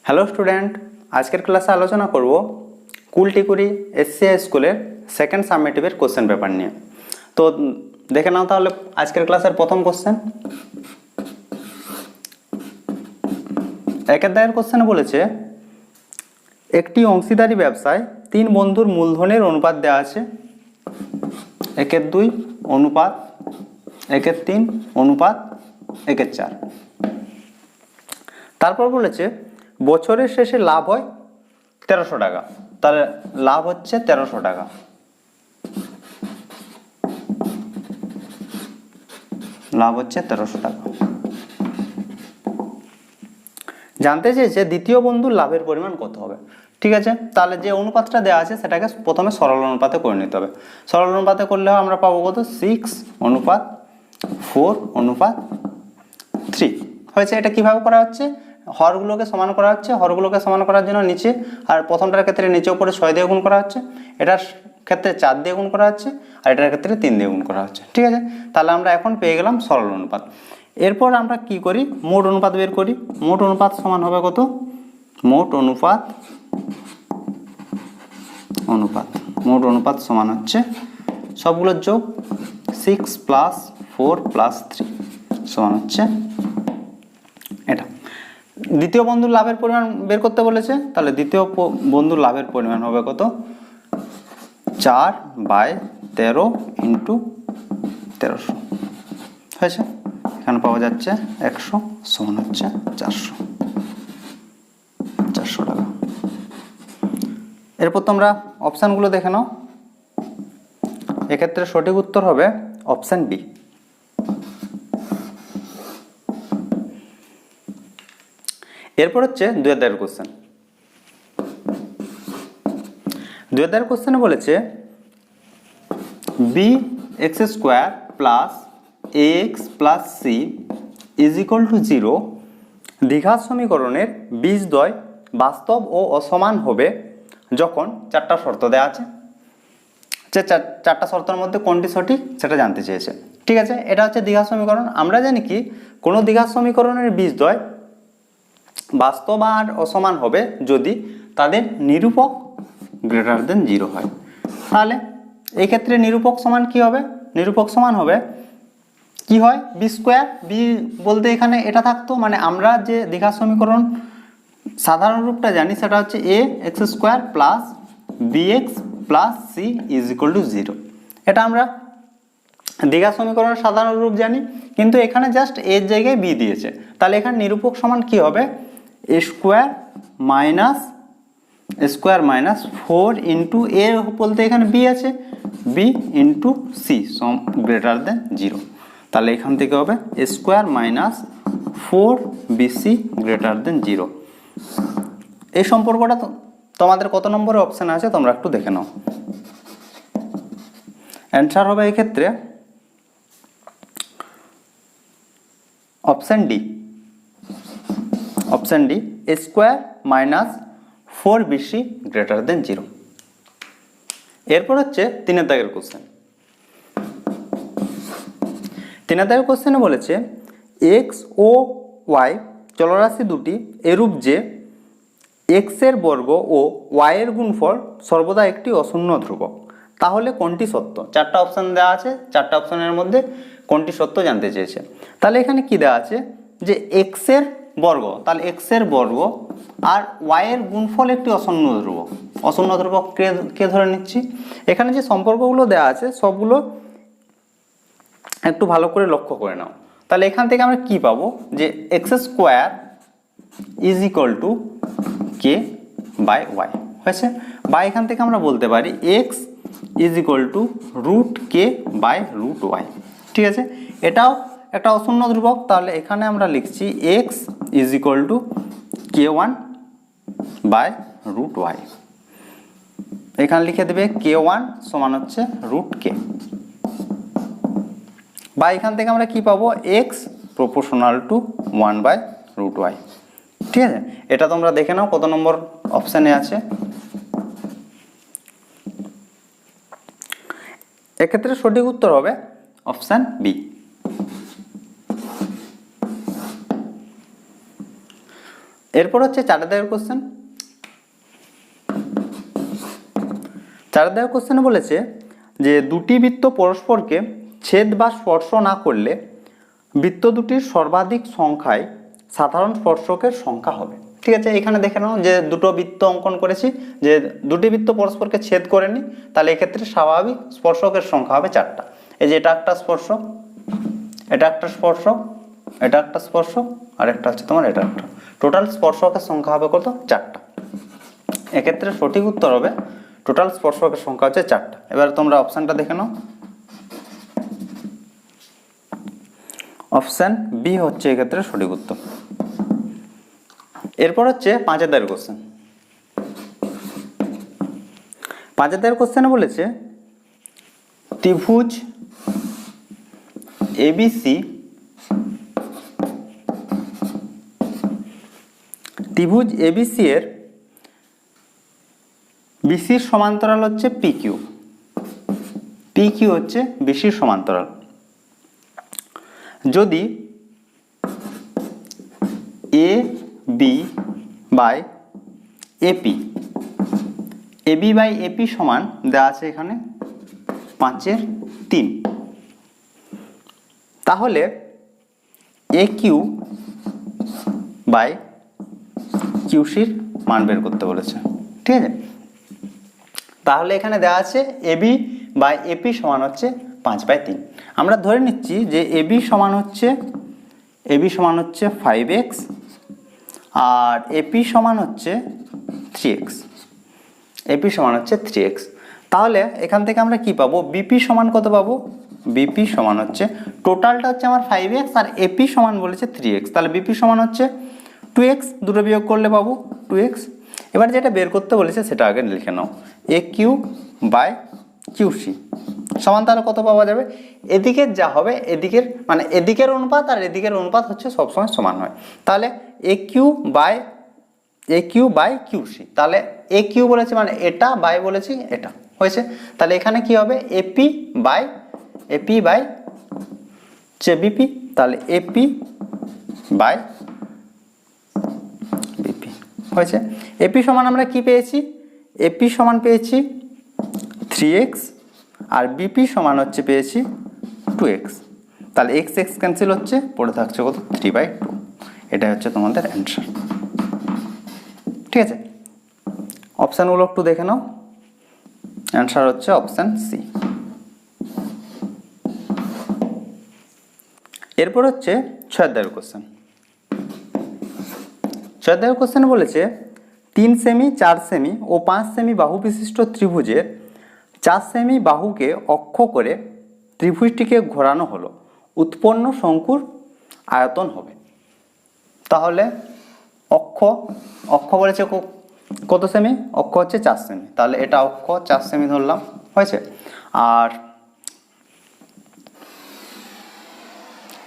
Hello student, আজকের ক্লাসে আলোচনা করব কুলটিকুড়ি এসসিআই স্কুলের সেকেন্ড সাবমিটিভের কোশ্চেন পেপার নিয়ে। তো দেখে নাও তাহলে আজকের ক্লাসের প্রথম কোশ্চেন। একের দাগের কোশ্চেনে বলেছে একটি অংশীদারি ব্যবসায় তিন বন্ধুর মূলধনের অনুপাত দেওয়া আছে 1:2 অনুপাত 1:3 অনুপাত 1:4। তারপর বলেছে বছরের শেষে লাভ হয় 1300 টাকা। তাহলে লাভ হচ্ছে 1300 টাকা। লাভ হচ্ছে 1300 টাকা। জানতে চেয়েছে দ্বিতীয় বন্ধুর লাভের পরিমাণ কত হবে। ঠিক আছে, তাহলে যে অনুপাতটা দেওয়া আছে সেটাকে প্রথমে সরল অনুপাতে করে নিতে হবে। সরল অনুপাতে করলেও আমরা পাবো কত 6:4:3 হয়েছে। এটা কিভাবে করা হচ্ছে, হরগুলোকে সমান করা হচ্ছে। হরগুলোকে সমান করার জন্য নিচে, আর প্রথমটার ক্ষেত্রে নিচে উপরে 6 দিয়ে গুণ করা হচ্ছে, এটার ক্ষেত্রে 4 দিয়ে গুণ করা হচ্ছে, আর এটার ক্ষেত্রে 3 দিয়ে গুণ করা হচ্ছে। ঠিক আছে, তাহলে আমরা এখন পেয়ে গেলাম সরল অনুপাত। এরপর আমরা কি করি, মোট অনুপাত বের করি। মোট অনুপাত সমান হবে কত, মোট অনুপাত মোট অনুপাত সমান হচ্ছে সবগুলোর যোগ 6 + 4 + 3 সমান হচ্ছে এটা। দ্বিতীয় বন্ধুর লাভের পরিমাণ বের করতে বলেছে, তাহলে দ্বিতীয় বন্ধুর লাভের পরিমাণ হবে কত, 4/13 × 1300 হয়েছে। এখানে পাওয়া যাচ্ছে 100 সমান হচ্ছে 400 টাকা। এরপর তোমরা অপশানগুলো দেখে নাও। এক্ষেত্রে সঠিক উত্তর হবে অপশান বি। এরপর হচ্ছে 2 দাগের কোশ্চেন। 2 দাগের কোশ্চেনে বলেছে bx² + ax + c = 0 দ্বিঘাত সমীকরণের বীজদ্বয় বাস্তব ও অসমান হবে যখন চারটা শর্ত দেওয়া আছে। যে চারটা শর্তের মধ্যে কোনটি সঠিক সেটা জানতে চেয়েছে। ঠিক আছে, এটা হচ্ছে দ্বিঘাত সমীকরণ। আমরা জানি কি কোনো দ্বিঘাত সমীকরণের বীজদ্বয় বাস্তব আর অসমান হবে যদি তাদের নিরূপক >0 হয়। তাহলে এই ক্ষেত্রে নিরূপক সমান কি হবে, নিরূপক সমান হবে কি হয়, b²। বি বলতে এখানে এটা থাকতো, মানে আমরা যে দ্বিঘাত সমীকরণ সাধারণ রূপটা জানি সেটা হচ্ছে ax² + bx + c = 0। এটা আমরা দ্বিঘাত সমীকরণের সাধারণ রূপ জানি, কিন্তু এখানে জাস্ট এর জায়গায় বি দিয়েছে। তাহলে এখানে নিরূপক সমান কি হবে, a² - 4 × a বলতে এখানে b আছে, b × c > 0। তাহলে এখান থেকে হবে a² - 4bc > 0। এই সম্পর্কটা তোমাদের কত নম্বরের অপশান আছে তোমরা একটু দেখে নাও। অ্যান্সার হবে এক্ষেত্রে option D. Option D, a² - 4bc > 0। এরপর হচ্ছে 3 দাগের কোশ্চেন। 3 দাগের কোশ্চেনে বলেছে x ও y চলরাশি দুটি এরূপ যে x এর বর্গ ও y এর গুণফল সর্বদা একটি অশূন্য ধ্রুবক, তাহলে কোনটি সত্য। চারটা অপশান দেওয়া আছে, চারটা অপশানের মধ্যে কোনটি সত্য জানতে চেয়েছে। তাহলে এখানে কি দেওয়া আছে যে x এর বর্গ, তাহলে x এর বর্গ আর y এর গুণফল একটি অশূন্য ধ্রুবক। অশূন্য ধ্রুবক কে ধরে নিচ্ছি, এখানে যে সম্পর্কগুলো দেওয়া আছে সবগুলো একটু ভালো করে লক্ষ্য করে নাও। তাহলে এখান থেকে আমরা কি পাবো, যে x² = k/y হয়েছে। বা এখান থেকে আমরা বলতে পারি x √k/√y। ঠিক আছে, এটাও একটা অশূন্য ধ্রুবক। তাহলে এখানে আমরা লিখছি x k1/√y। এখানে লিখে দেবে k1 সমান হচ্ছে √k। বা এখান থেকে আমরা কি পাবো, x = 1/√y। ঠিক আছে, এটা তোমরা দেখে নাও কত নম্বর অপশানে আছে। এক্ষেত্রে সঠিক উত্তর হবে অপশান বি। এরপর হচ্ছে 4 দাগের কোশ্চেন। 4 দাগের কোশ্চেনে বলেছে যে দুটি বৃত্ত পরস্পরকে ছেদ বা স্পর্শ না করলে বৃত্ত দুটির সর্বাধিক সংখ্যায় সাধারণ স্পর্শকের সংখ্যা হবে। ঠিক আছে, এখানে দেখে নাও যে দুটো বৃত্ত অঙ্কন করেছি, যে দুটি বৃত্ত পরস্পরকে ছেদ করেনি, তাহলে এক্ষেত্রে স্বাভাবিক স্পর্শকের সংখ্যা হবে 4টা। এই যে এটা একটা স্পর্শক, এটা একটা স্পর্শক, এটা একটা স্পর্শক, আর একটা হচ্ছে তোমার এটা একটা। টোটাল স্পর্শকের সংখ্যা হবে কত? 4টা। এক্ষেত্রে সঠিক উত্তর হবে টোটাল স্পর্শকের সংখ্যা হচ্ছে 4টা। এবার তোমরা অপশানটা দেখে নাও। অপশান বি হচ্ছে এক্ষেত্রে সঠিক উত্তর। এরপর হচ্ছে 5 দাগের কোশ্চেন। 5 দাগের কোশ্চেনে বলেছে ত্রিভুজ এবিসি এর বিসির সমান্তরাল হচ্ছে পিকিউ। পিকিউ হচ্ছে বিসির সমান্তরাল। যদি A B by AP, AB by AP সমান দেওয়া আছে এখানে 5/3, তাহলে এ কিউ বাই কিউসির মান বের করতে বলেছে। ঠিক আছে, তাহলে এখানে দেওয়া আছে এবি বাই এপি সমান হচ্ছে 5/3। আমরা ধরে নিচ্ছি যে এবি সমান হচ্ছে 5x আর এপি সমান হচ্ছে 3x। এপি সমান হচ্ছে 3x। তাহলে এখান থেকে আমরা কি পাবো? বিপি সমান কত পাবো? বিপি সমান হচ্ছে টোটালটা হচ্ছে আমার 5x আর এপি সমান বলেছে 3x, তাহলে বিপি সমান হচ্ছে 2x। দুটো বিয়োগ করলে পাবো 2x। এবার যেটা বের করতে বলেছে সেটা আগে লিখে নাও। এ কিউ বাই কিউসি সমান তাহলে কত পাওয়া যাবে? এদিকের যা হবে এদিকের মানে এদিকের অনুপাত আর এদিকের অনুপাত হচ্ছে সবসময় সমান হয়। তাহলে এ কিউ বাই কিউসি, তাহলে এ কিউ বলেছে মানে এটা, বাই বলেছি এটা হয়েছে। তাহলে এখানে কি হবে? এপি বাই বিপি, তাহলে এপি বাই বিপি হয়েছে। এপি সমান আমরা কি পেয়েছি? এপি সমান পেয়েছি 3x আর বিপি সমান হচ্ছে পেয়েছি 2x। তাহলে x ক্যান্সেল হচ্ছে, পড়ে থাকছে কত? 3/2। এটাই হচ্ছে তোমাদের অ্যান্সার। ঠিক আছে, অপশানগুলো একটু দেখে নাও। অ্যান্সার হচ্ছে অপশান সি। এরপর হচ্ছে 6 দাগের কোশ্চেন। 6 দাগের কোশ্চেনে বলেছে 3 সেমি, 4 সেমি ও 5 সেমি বাহু বিশিষ্ট ত্রিভুজের 4 সেমি বাহুকে অক্ষ করে ত্রিভুজটিকে ঘোরানো হলো, উৎপন্ন শঙ্কুর আয়তন হবে। তাহলে অক্ষ বলেছে কত সেমি? অক্ষ হচ্ছে 4 সেমি, তাহলে এটা অক্ষ 4 সেমি ধরলাম হয়েছে। আর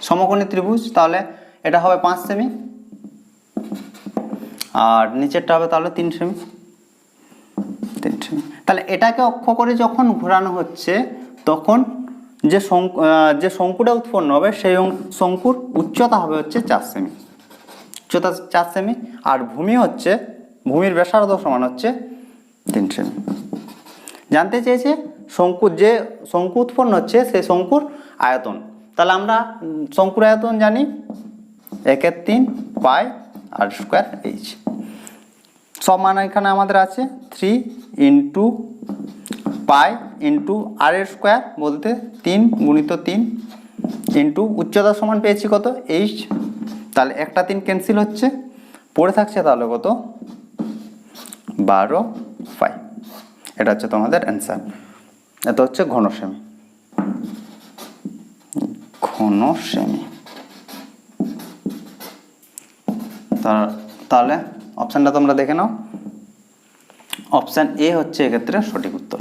সমকোণী ত্রিভুজ, তাহলে এটা হবে 5 সেমি আর নিচেরটা হবে তাহলে 3 সেমি। তাহলে এটাকে অক্ষ করে যখন ঘোরানো হচ্ছে তখন যে শঙ্কুটা উৎপন্ন হবে সেই শঙ্কুর উচ্চতা হবে হচ্ছে 4 সেমি, উচ্চতা 4 সেমি। আর ভূমির ব্যাসার্ধ সমান হচ্ছে 3 সেমি। জানতে চেয়েছে যে শঙ্কু উৎপন্ন হচ্ছে সেই শঙ্কুর আয়তন। তাহলে আমরা শঙ্কুর আয়তন জানি 1/3 পাই আর স্কোয়ার এইচ। সব মান এখানে আমাদের আছে 3 ইন্টু পাই ইন্টু আর এর স্কোয়ার বলতে 3 গুণিত 3 ইন্টু উচ্চতা সমান পেয়েছি কত? এইচ। তাহলে একটা 3 ক্যান্সেল হচ্ছে, পড়ে থাকছে তাহলে কত? 12 পাই। এটা হচ্ছে তোমাদের অ্যান্সার। এটা হচ্ছে ঘন সেমি। তাহলে অপশানটা তোমরা দেখে নাও। অপশান এ হচ্ছে এক্ষেত্রে সঠিক উত্তর।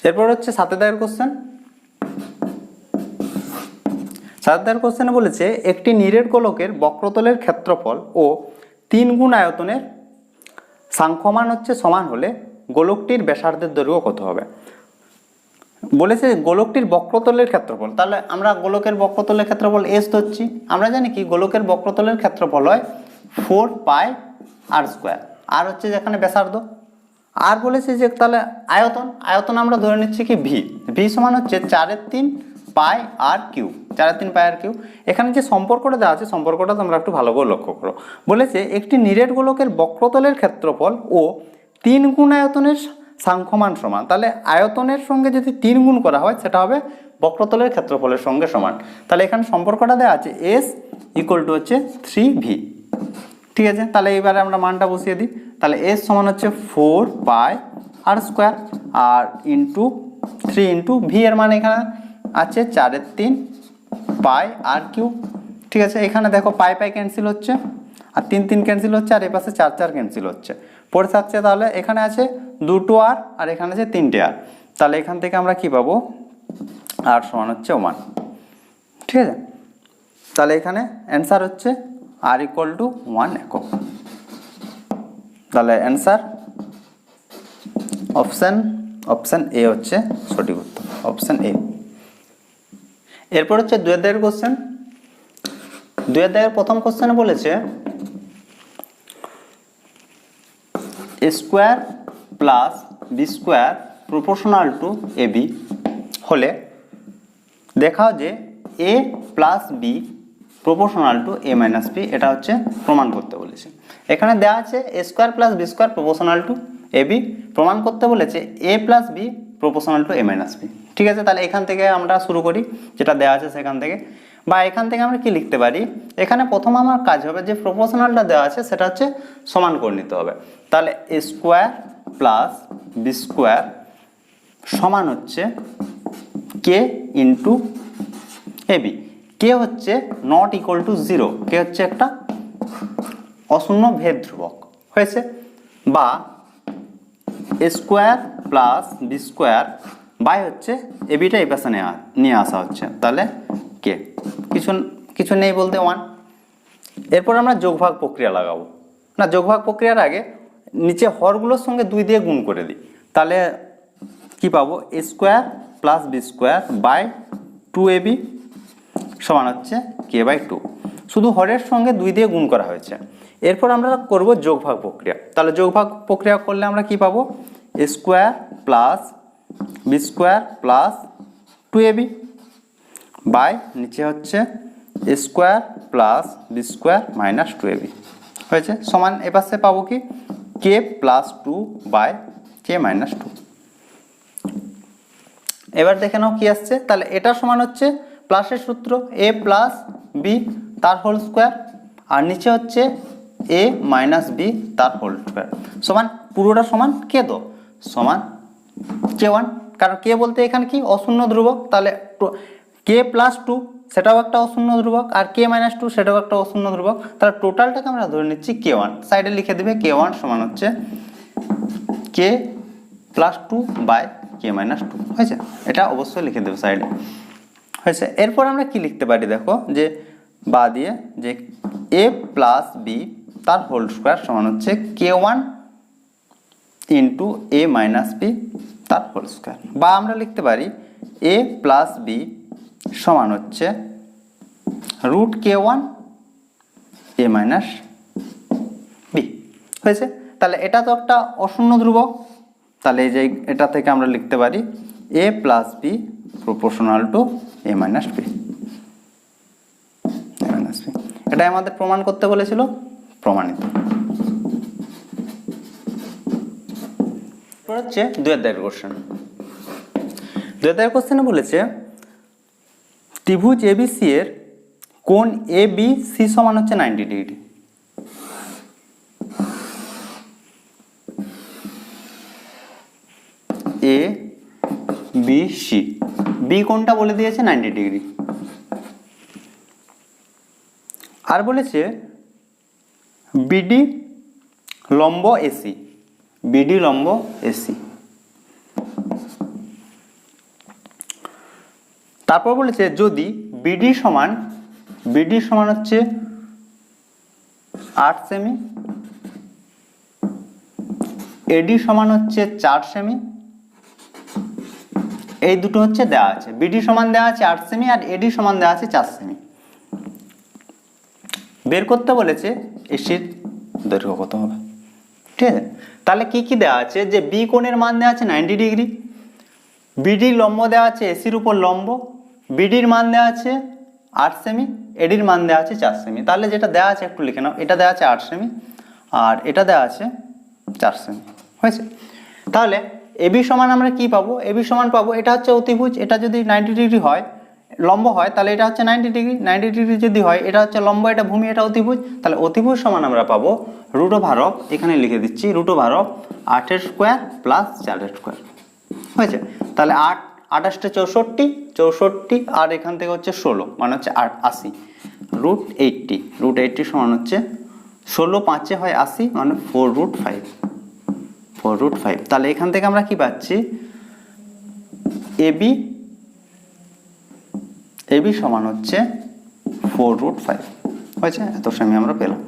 এরপর হচ্ছে 7 দাগের কোশ্চেন। 7 দাগের কোশ্চেনে বলেছে একটি নিরেট গোলকের বক্রতলের ক্ষেত্রফল ও 3 গুণ আয়তনের সাংখ্যমান হচ্ছে সমান হলে গোলকটির ব্যাসার্ধের দৈর্ঘ্য কত হবে? বলেছে গোলকটির বক্রতলের ক্ষেত্রফল, তাহলে আমরা গোলকের বক্রতলের ক্ষেত্রফল এস ধরছি। আমরা জানি কি গোলকের বক্রতলের ক্ষেত্রফল হয় 4πr², আর হচ্ছে যেখানে ব্যাসার্ধ। আর বলেছে যে তাহলে আয়তন, আয়তন আমরা ধরে নিচ্ছি কি ভি, ভি সমান হচ্ছে 4/3πr³, 4/3πr³। এখানে যে সম্পর্কটা দেওয়া আছে সম্পর্কটা তোমরা একটু ভালো করে লক্ষ্য করো। বলেছে একটি নিরেট গোলকের বক্রতলের ক্ষেত্রফল ও 3 গুণ আয়তনের সাংখ্যমান সমান, তাহলে আয়তনের সঙ্গে যদি 3 গুণ করা হয় সেটা হবে বক্রতলের ক্ষেত্রফলের সঙ্গে সমান। তাহলে এখানে সম্পর্কটা দেওয়া আছে এস ইকুয়াল টু হচ্ছে 3v। ঠিক আছে, তাহলে এবারে আমরা মানটা বসিয়ে দিই। তাহলে এস সমান হচ্ছে 4πr² আর ইন্টু 3 ইন্টু ভি এর মান এখানে আছে 4/3πr³। ঠিক আছে, এখানে দেখো পাই পাই ক্যান্সেল হচ্ছে আর 3 3 ক্যান্সেল হচ্ছে আর এপাশে 4 4 ক্যান্সেল হচ্ছে, পড়ে থাকছে। তাহলে এখানে আছে 2 আর আর এখানে আছে 3টে আর, তাহলে এখান থেকে আমরা কি পাবো আর সমান হচ্ছে 1। ঠিক আছে, তাহলে এখানে অ্যান্সার হচ্ছে আর ইকুয়াল টু 1 একক। তাহলে অ্যান্সার অপশান এ হচ্ছে সঠিক উত্তর, অপশান এ। এরপর হচ্ছে 2 অধ্যায়ের কোশ্চেন। 2 অধ্যায়ের প্রথম কোশ্চেনে বলেছে a square plus B square proportional to A B হলে দেখাও যে A plus B proportional to A minus B, এটা হচ্ছে প্রমাণ করতে বলেছে। এখানে দেওয়া আছে A square plus B square proportional to A B, প্রমাণ করতে বলেছে A plus B proportional to A minus B. ঠিক আছে, তাহলে এখান থেকে আমরা শুরু করি, যেটা দেওয়া আছে সেখান থেকে, বা এখান থেকে আমরা কি লিখতে পারি। এখানে প্রথম আমার কাজ হবে যে প্রপোর্শনালটা দেওয়া আছে সেটা হচ্ছে সমান করে নিতে হবে। তাহলে এ স্কোয়ার প্লাস বি স্কোয়ার সমান হচ্ছে কে ইন্টু এ বি। কে হচ্ছে নট ইকুয়াল টু 0, কে হচ্ছে একটা অশূন্য ভেদ ধ্রুবক হয়েছে। বা A square plus B square by হচ্ছে এ বিটা এই পাশে নিয়ে আসা হচ্ছে, তাহলে কে কিছু নেই বলতে 1। এরপর আমরা যোগভাগ প্রক্রিয়া লাগাবো, না যোগভাগ প্রক্রিয়ার আগে নিচে হরগুলোর সঙ্গে 2 দিয়ে গুণ করে দিই, তাহলে কি পাবো A square plus B square by 2ab সমান হচ্ছে কে বাই 2, শুধু হরের সঙ্গে 2 দিয়ে গুণ করা হয়েছে। এরপর আমরা করব যোগভাগ প্রক্রিয়া, তাহলে যোগভাগ প্রক্রিয়া করলে আমরা কি পাবো A square plus B square plus 2ab by নিচে হচ্ছে A square plus B square minus 2ab হয়েছে, সমান এপাশে পাবো কি K plus 2 by K minus 2। এবার দেখে নাও কি আসছে, তাহলে এটা সমান হচ্ছে প্লাসের সূত্র এ প্লাস বি তার হোল স্কোয়ার আর নিচে হচ্ছে এ মাইনাস বি তার হোল স্কোয়ার সমান পুরোটা সমান কে দো সমান কে 1, কারণ কে বলতে এখানে কি অশূন্য ধ্রুবক, তাহলে কে প্লাস 2 সেটাও একটা অশূন্য ধ্রুবক আর কে মাইনাস 2 সেটাও একটা অশূন্য ধ্রুবক, তাহলে টোটালটাকে আমরা ধরে নিচ্ছি কে 1, সাইডে লিখে দেবে কে 1 সমান হচ্ছে কে প্লাস 2 বাই কে মাইনাস 2 হয়েছে, এটা অবশ্যই লিখে দেবে সাইডে হয়েছে। এরপর আমরা কি লিখতে পারি দেখো যে বা দিয়ে যে এ প্লাস বি তার হোল স্কোয়ার সমান হচ্ছে কে 1 ইন্টু এ মাইনাস বি তার হোল স্কোয়ার, বা আমরা লিখতে পারি এ প্লাস বি সমান হচ্ছে রুট কে 1 এ মাইনাস বি হয়েছে। তাহলে এটা তো একটা অশূন্য ধ্রুবক, তাহলে এই যে এটা থেকে আমরা লিখতে পারি A plus B proportional to A minus B, এটাই আমাদের প্রমাণ করতে বলেছিল, প্রমাণিত। হচ্ছে 2 অধ্যায়ের কোশ্চেন। 2 অধ্যায়ের কোশ্চেনে বলেছে ত্রিভুজ এবিসি এর কোণ এ বি সি সমান হচ্ছে 90 degree. A B C, B কোণটা বলে দিয়েছে 90 ডিগ্রি। আর বলেছে বিডি লম্ব এসি, বিডি লম্ব এসি। তারপর বলেছে যদি বিডি সমান হচ্ছে 8 সেমি, এডি সমান হচ্ছে 4 সেমি এই দুটো হচ্ছে দেওয়া আছে, বিডি সমান দেওয়া আছে 8 সেমি আর এডি সমান দেওয়া আছে 4 সেমি। বের করতে বলেছে এসির দৈর্ঘ্য কত হবে, ঠিক আছে। তাহলে কি কি দেওয়া আছে, যে বি কোণের মান দেওয়া আছে 90 ডিগ্রি, বিডির লম্ব দেওয়া আছে এসির উপর লম্ব, বিডির মান দেওয়া আছে 8 সেমি, এডির মান দেওয়া আছে 4 সেমি। তাহলে যেটা দেওয়া আছে একটু লিখে নাও, এটা দেওয়া আছে 8 সেমি আর এটা দেওয়া আছে 4 সেমি, হয়েছে। তাহলে এবি সমান আমরা কি পাবো, এবি সমান পাবো, এটা হচ্ছে অতিভুজ, এটা যদি 90 ডিগ্রি হয় লম্ব হয় তাহলে এটা হচ্ছে 90 ডিগ্রি, 90 ডিগ্রি যদি হয় এটা হচ্ছে লম্ব, এটা ভূমি, এটা অতিভুজ। তাহলে অতিভুজ সমান আমরা পাবো রুট ওভার অফ, এখানে লিখে দিচ্ছি root over of 8 square plus 4 square, হয়েছে। তাহলে 8 28 64, 64 আর এখান থেকে হচ্ছে 16 মানে হচ্ছে 80, রুট 80, রুট 80 সমান হচ্ছে 16 5 হয় 80 মানে 4 রুট 5, 4 রুট 5। তাহলে এখান থেকে আমরা কি পাচ্ছি, এবি সমান হচ্ছে 4 রুট 5, হয়েছে। এত সেমি আমরা পেলাম।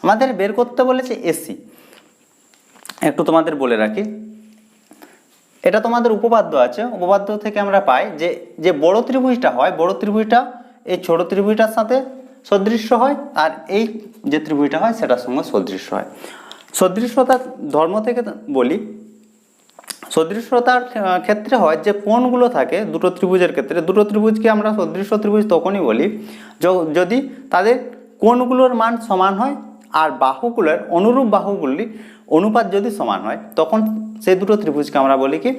আমাদের বের করতে বলেছে এসি, একটু তোমাদের বলে রাখি, এটা তোমাদের উপপাদ্য আছে, উপপাদ্য থেকে আমরা পাই যে যে বড় ত্রিভুজটা হয়, বড় ত্রিভুজটা এই ছোট ত্রিভুজটার সাথে সদৃশ্য হয় আর এই যে ত্রিভুজটা হয় সেটার সঙ্গে সদৃশ্য হয়। সদৃশ্যতার ধর্ম থেকে বলি, সদৃশ্যতার ক্ষেত্রে হয় যে কোণগুলো থাকে দুটো ত্রিভুজের ক্ষেত্রে, দুটো ত্রিভুজকে আমরা সদৃশ্য ত্রিভুজ তখনই বলি যদি তাদের কোণগুলোর মান সমান হয় আর বাহুগুলোর অনুরূপ বাহুগুলির অনুপাত যদি সমান হয় তখন সেই দুটো ত্রিভুজকে আমরা বলি কি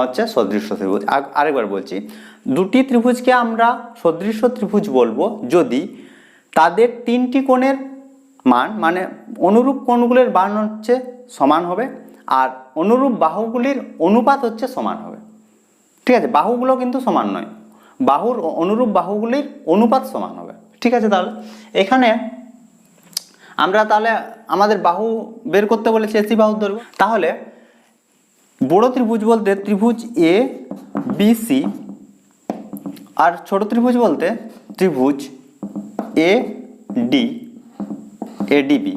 হচ্ছে সদৃশ্য ত্রিভুজ। আরেকবার বলছি, দুটি ত্রিভুজকে আমরা সদৃশ্য ত্রিভুজ বলবো যদি তাদের তিনটি কোণের মান মানে অনুরূপ কোণগুলির মান হচ্ছে সমান হবে আর অনুরূপ বাহুগুলির অনুপাত হচ্ছে সমান হবে, ঠিক আছে। বাহুগুলো কিন্তু সমান নয়, বাহুর অনুরূপ বাহুগুলির অনুপাত সমান হবে, ঠিক আছে। তাহলে এখানে আমরা তাহলে আমাদের বাহু বের করতে বলেছি এসি বাহুর দৈর্ঘ্য। তাহলে বড় ত্রিভুজ বলতে ত্রিভুজ এ বি সি আর ছোট ত্রিভুজ বলতে ত্রিভুজ এ ডি এডিবি,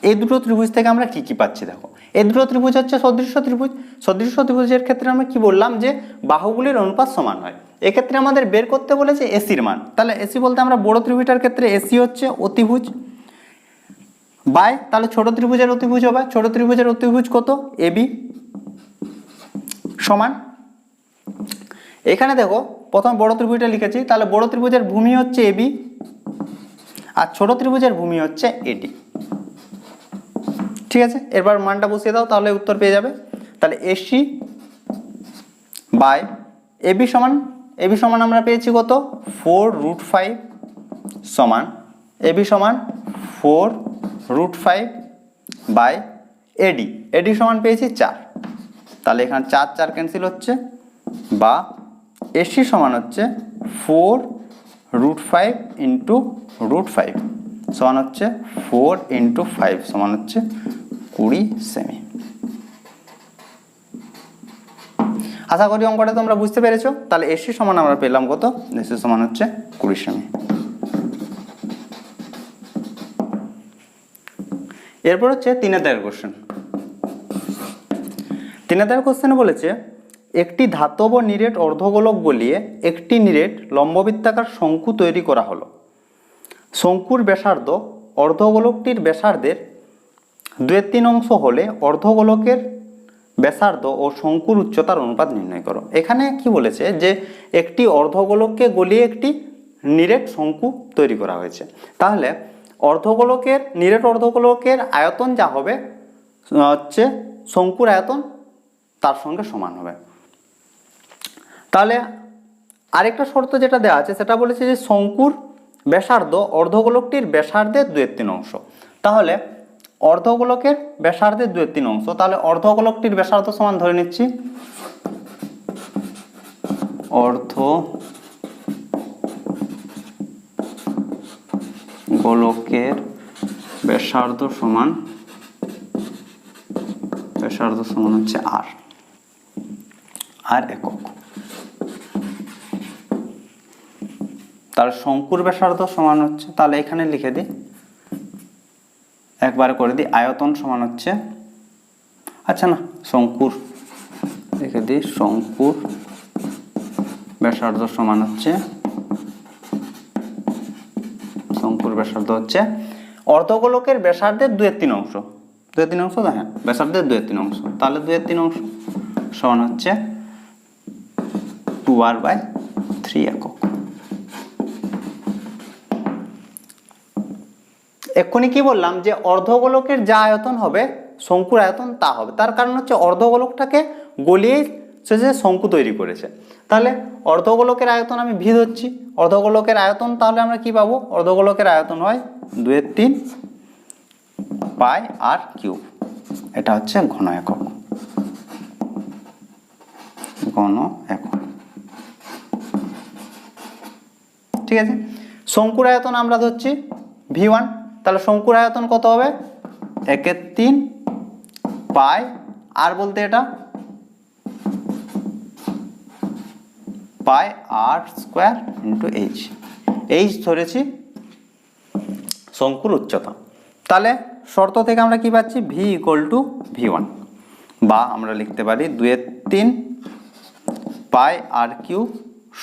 এই দুটো ত্রিভুজ থেকে আমরা কি কি পাচ্ছি দেখো। এই দুটো ত্রিভুজ হচ্ছে সদৃশ্য ত্রিভুজ, সদৃশ্য ত্রিভুজের ক্ষেত্রে আমরা কি বললাম যে বাহুগুলির অনুপাত সমান হয়। এক্ষেত্রে আমাদের বের করতে বলেছে এসির মান। তাহলে এসি বলতে আমরা বড় ত্রিভুজটার ক্ষেত্রে এসি হচ্ছে অতিভুজ বাই, তাহলে ছোট ত্রিভুজের অতিভুজ হবে, ছোট ত্রিভুজের অতিভুজ কত, এবি সমান, এখানে দেখো প্রথম বড় ত্রিভুজটা লিখেছি, তাহলে বড় ত্রিভুজের ভূমি হচ্ছে এবি আর ছোট ত্রিভুজের ভূমি হচ্ছে এডি, ঠিক আছে। এরপর মানটা বসিয়ে দাও তাহলে উত্তর পেয়ে যাবে। তাহলে এসি বাই এবি সমান আমরা পেয়েছি কত 4 রুট 5 সমান এবি সমান 4 রুট 5 বাই এডি সমান পেয়েছি 4, তাহলে এখানে 4 4 ক্যান্সেল হচ্ছে, বা এসি সমান হচ্ছে 4 রুট 5 ইন্টু রুট 5 সমান হচ্ছে 4 ইন্টু 5 সমান হচ্ছে 20 সেমি। আশা করি অঙ্কটা তোমরা বুঝতে পেরেছো। তাহলে এসি সমান আমরা পেলাম কত, এসি সমান হচ্ছে 20 সেমি। এরপর হচ্ছে 3 দাগের কোশ্চেন। 3 দাগের কোশ্চেনে বলেছে একটি ধাতব নিরেট অর্ধগোলক বলিয়ে একটি নিরেট লম্ববৃত্তাকার শঙ্কু তৈরি করা হলো। শঙ্কুর ব্যাসার্ধ অর্ধগোলকটির ব্যাসার্ধের 2/3 অংশ হলে অর্ধগোলকের ব্যাসার্ধ ও শঙ্কুর উচ্চতার অনুপাত নির্ণয় করো। এখানে কি বলেছে যে একটি অর্ধগোলককে গলিয়ে একটি নিরেট শঙ্কু তৈরি করা হয়েছে। তাহলে নিরেট অর্ধগোলকের আয়তন যা হবে হচ্ছে শঙ্কুর আয়তন তার সঙ্গে সমান হবে। তাহলে আরেকটা শর্ত যেটা দেওয়া আছে সেটা বলেছে যে শঙ্কুর ব্যাসার্ধ অর্ধগোলকটির ব্যাসার্ধের 2/3 অংশ। তাহলে অর্ধগোলকের ব্যাসার্ধের 2/3 অংশ, তাহলে অর্ধগোলকটির ব্যাসার্ধ সমান ধরে নিচ্ছি অর্ধগোলকের ব্যাসার্ধ সমান হচ্ছে আর একক। তাহলে শঙ্কুর ব্যাসার্ধ সমান হচ্ছে, তাহলে এখানে লিখে দিই একবার করে দিই আয়তন সমান হচ্ছে, আচ্ছা না শঙ্কুর লিখে দিই শঙ্কুর ব্যাসার্ধ সমান হচ্ছে শঙ্কুর ব্যাসার্ধ হচ্ছে অর্ধগোলকের ব্যাসার্ধের 2/3 অংশ। 2/3 অংশ তো হ্যাঁ, ব্যাসার্ধের 2/3 অংশ, তাহলে 2/3 অংশ সমান হচ্ছে 2r/3 একক। এক্ষুনি কি বললাম যে অর্ধগোলকের যা আয়তন হবে শঙ্কুর আয়তন তা হবে, তার কারণ হচ্ছে অর্ধগোলকটাকে গলিয়ে সে শঙ্কু তৈরি করেছে। তাহলে অর্ধগোলকের আয়তন আমি ভি ধরছি, অর্ধগোলকের আয়তন তাহলে আমরা কি পাবো, অর্ধগোলকের আয়তন হয় 2/3 পাই আর কিউব, এটা হচ্ছে ঘন একক, ঘন একক। ঠিক আছে, শঙ্কুর আয়তন আমরা ধরছি v1, তাহলে শঙ্কুর আয়তন কত হবে 1/3 পাই আর বলতে এটা পাই আর স্কোয়ার ইন্টু এইচ। এইচ ধরেছি শঙ্কুর উচ্চতা। তাহলে শর্ত থেকে আমরা কি পাচ্ছি, ভি ইকুয়াল টু v1, বা আমরা লিখতে পারি 2/3 পাই আর কিউব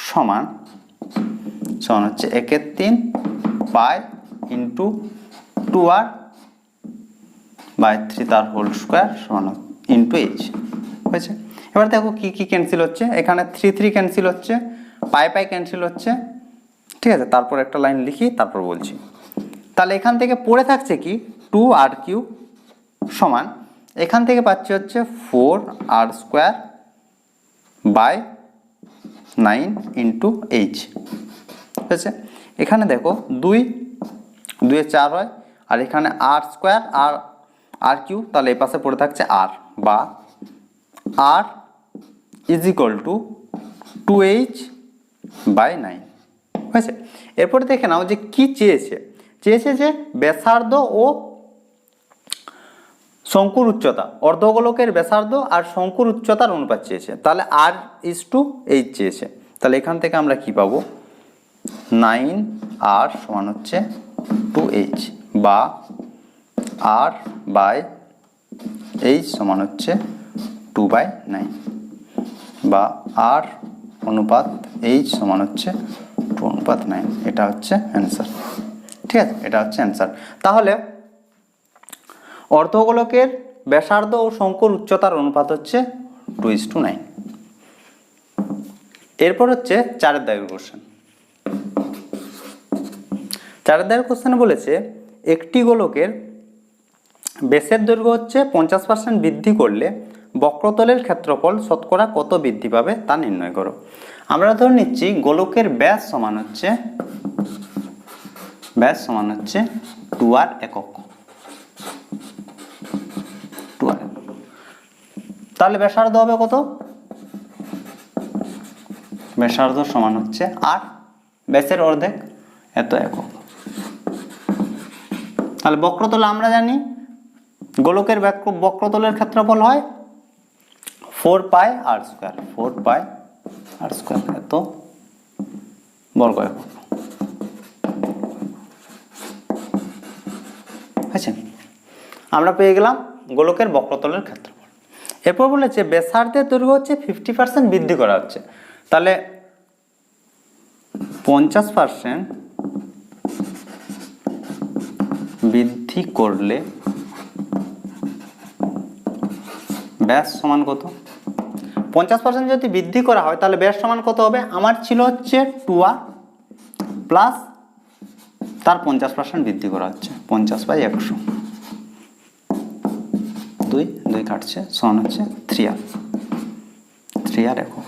সমান সমান হচ্ছে 1/3 পাই ইন্টু 2r/3 তার হোল স্কোয়ার সমান ইন্টু এইচ হয়েছে। এবার দেখো কি কি ক্যান্সেল হচ্ছে, এখানে 3 ক্যান্সেল হচ্ছে, পাই পাই ক্যান্সেল হচ্ছে। ঠিক আছে, তারপর একটা লাইন লিখি তারপর বলছি। তাহলে এখান থেকে পড়ে থাকছে কি 2r³ সমান এখান থেকে পাচ্ছি হচ্ছে 4r² / 9 ইন্টু এইচ হয়েছে। এখানে দেখো 2 2 4 হয়, আর এখানে r² আর r³, তাহলে এই পাশে পড়ে থাকছে r, বা r is equal to 2h/9 হয়েছে। এরপরে দেখে নাও যে কি চেয়েছে, চেয়েছে যে ব্যাসার্ধ ও শঙ্কুর উচ্চতা, অর্ধগোলকের ব্যাসার্ধ আর শঙ্কুর উচ্চতার অনুপাত চেয়েছে, তাহলে r/h চেয়েছে। তাহলে এখান থেকে আমরা কি পাবো, 9r সমান হচ্ছে 2h, বা r/h সমান হচ্ছে 2/9, বা r অনুপাত h সমান হচ্ছে 2:9। এটা হচ্ছে অ্যান্সার। ঠিক আছে, এটা হচ্ছে অ্যান্সার। তাহলে অর্ধগোলকের ব্যাসার্ধ ও শঙ্কুর উচ্চতার অনুপাত হচ্ছে 2:9। এরপর হচ্ছে 4 দাগের কোশ্চেন। 4 দাগের কোশ্চেনে বলেছে একটি গোলকের ব্যাসের দৈর্ঘ্য হচ্ছে 50% বৃদ্ধি করলে বক্রতলের ক্ষেত্রফল শতকরা কত বৃদ্ধি পাবে তা নির্ণয় করো। আমরা ধরে নিচ্ছি গোলকের ব্যাস সমান হচ্ছে 2r একক। তাহলে ব্যাসার্ধ হবে কত, ব্যাসার্ধ সমান হচ্ছে r, ব্যাসের অর্ধেক, এত একক। তাহলে বক্রতল আমরা জানি গোলকের বক্রতলের ক্ষেত্রফল হয় 4πr², 4πr², এত বর্গ একক। আচ্ছা, আমরা পেয়ে গেলাম গোলকের বক্রতলের ক্ষেত্রফল। এরপর বলেছে ব্যাসার্ধের দৈর্ঘ্য হচ্ছে 50% বৃদ্ধি করা হচ্ছে, তাহলে 50% বৃদ্ধি করলে ব্যাস সমান কত, 50% যদি বৃদ্ধি করা হয় তাহলে ব্যাস সমান কত হবে, আমার ছিল হচ্ছে 2r প্লাস তার 50% বৃদ্ধি করা হচ্ছে 50/100, 2 কাটছে সমান হচ্ছে 3r একক।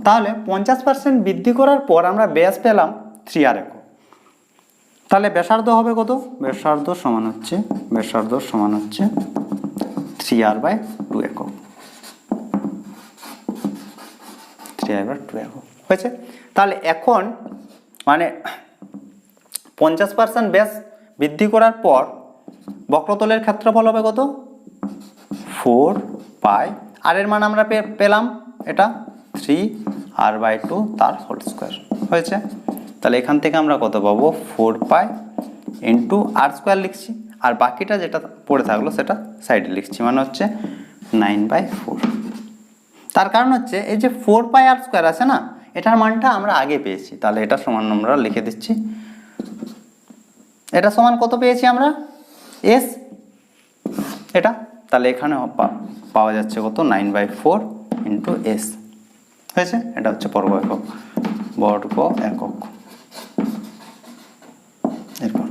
তাহলে 50% বৃদ্ধি করার পর আমরা ব্যাস পেলাম 3r একক। তাহলে ব্যাসার্ধ হবে কত, ব্যাসার্ধ সমান হচ্ছে 3r/2 একক, 3r/2 একক হয়েছে। তাহলে এখন মানে 50% ব্যাস বৃদ্ধি করার পর বক্রতলের ক্ষেত্রফল হবে কত, 4π, আর এর মান আমরা পেলাম এটা 3r/2 তার হোল স্কোয়ার হয়েছে। তাহলে এখান থেকে আমরা কত পাবো, 4π ইন্টু r² লিখছি, আর বাকিটা যেটা পড়ে থাকলো সেটা সাইডে লিখছি, মানে হচ্ছে 9/4। তার কারণ হচ্ছে এই যে 4πr² আছে না, এটার মানটা আমরা আগে পেয়েছি, তাহলে এটা সমান আমরা লিখে দিচ্ছি। এটা সমান কত পেয়েছি আমরা? s, এটা তাহলে এখানে পাওয়া যাচ্ছে কত? 9/4 × s হয়েছে। এটা হচ্ছে বর্গ একক। এরপর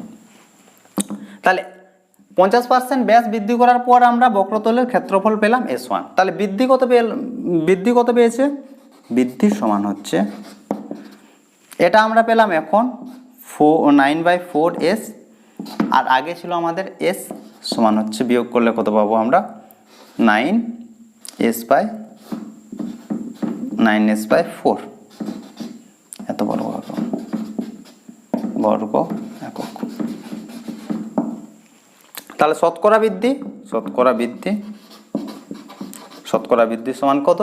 তাহলে 50% ব্যাস বৃদ্ধি করার পর আমরা বক্রতলের ক্ষেত্রফল পেলাম S1। তাহলে বৃদ্ধি কত পেয়েছে? বৃদ্ধির সমান হচ্ছে, এটা আমরা পেলাম এখন 9/4s, আর আগে ছিল আমাদের s সমান হচ্ছে, বিয়োগ করলে কত পাবো আমরা? 9s/4 এত বর্গ একক। তাহলে শতকরা বৃদ্ধি সমান কত?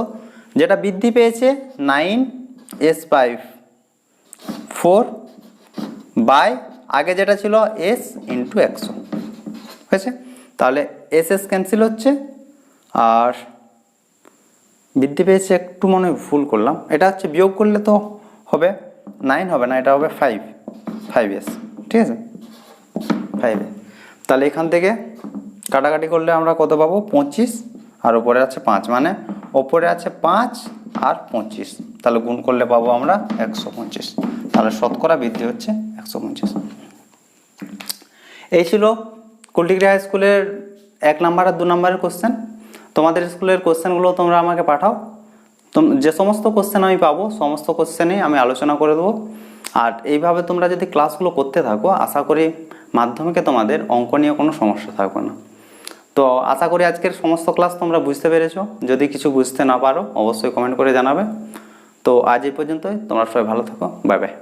যেটা বৃদ্ধি পেয়েছে 9s/4 বাই আগে যেটা ছিল s × 100 হয়েছে। তাহলে s ক্যান্সেল হচ্ছে, আর বৃদ্ধি পেয়েছে, একটু মনে হয় ভুল করলাম, এটা হচ্ছে বিয়োগ করলে তো হবে 9 হবে না, এটা হবে 5s, ঠিক আছে 5s। তাহলে এখান থেকে কাটাকাটি করলে আমরা কত পাবো? 25, আর ওপরে আছে 5, মানে ওপরে আছে 5 আর 25, তাহলে গুণ করলে পাবো আমরা 125। তাহলে শতকরা বৃদ্ধি হচ্ছে 125। এই ছিল কুলটিগ্রি হাই স্কুলের 1 নাম্বার আর 2 নাম্বারের কোশ্চেন। তোমাদের স্কুলের কোশ্চেনগুলো তোমরা আমাকে পাঠাও, যে সমস্ত কোশ্চেন আমি পাবো সমস্ত কোশ্চেনেই আমি আলোচনা করে দেবো। আর এইভাবে তোমরা যদি ক্লাসগুলো করতে থাকো, আশা করি মাধ্যমিকে তোমাদের অঙ্ক নিয়ে কোনো সমস্যা থাকবে না। তো আশা করি আজকের সমস্ত ক্লাস তোমরা বুঝতে পেরেছো। যদি কিছু বুঝতে না পারো অবশ্যই কমেন্ট করে জানাবে। তো আজ এই পর্যন্তই, তোমরা সবাই ভালো থাকো, বাই বাই।